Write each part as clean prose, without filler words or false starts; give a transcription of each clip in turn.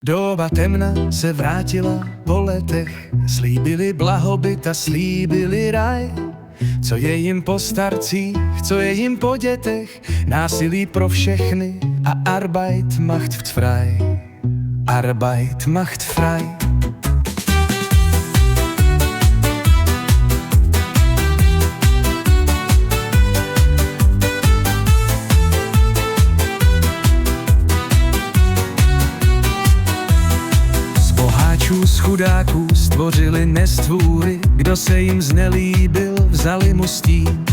Doba temna se vrátila po letech, slíbili blahobyt a slíbili raj. Co je jim po starcích, co je jim po dětech, násilí pro všechny a Arbeit macht frei. Arbeit macht frei. Z chudáků stvořili nestvůry, kdo se jim znelíbil, vzali mu stín.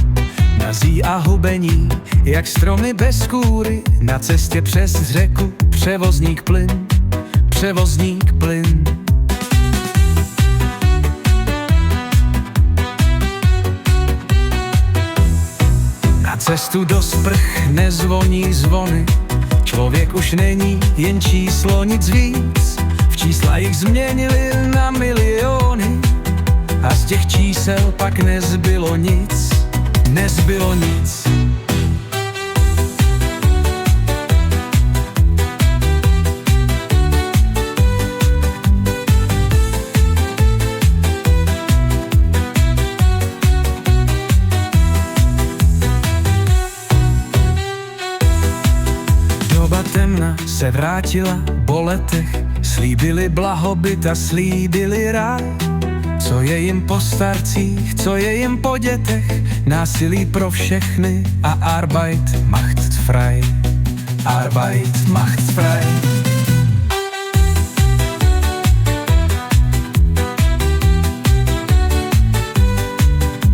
Nazí a hubení, jak stromy bez kůry, na cestě přes řeku převozník plyn, převozník plyn. Na cestu do sprch nezvoní zvony, člověk už není jen číslo, nic víc. Čísla jich změnili na miliony a z těch čísel pak nezbylo nic, nezbylo nic. Doba temna se vrátila po letech, slíbili blahobyt a slíbili ráj. Co je jim po starcích, co je jim po dětech, násilí pro všechny a Arbeit macht frei. Arbeit macht frei.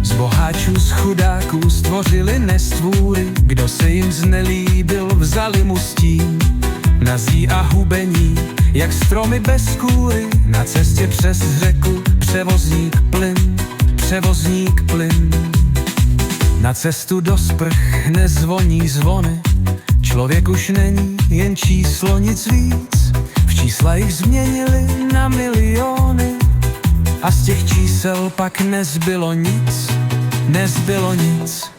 Z boháčů, z chudáků stvořili nestvůry, kdo se jim znelíbil, vzali mu stín. Nazí a hubení, jak stromy bez kůry, na cestě přes řeku převozník plyn, převozník plyn. Na cestu do sprch nezvoní zvony, člověk už není jen číslo, nic víc. V čísla jich změnili na miliony a z těch čísel pak nezbylo nic, nezbylo nic.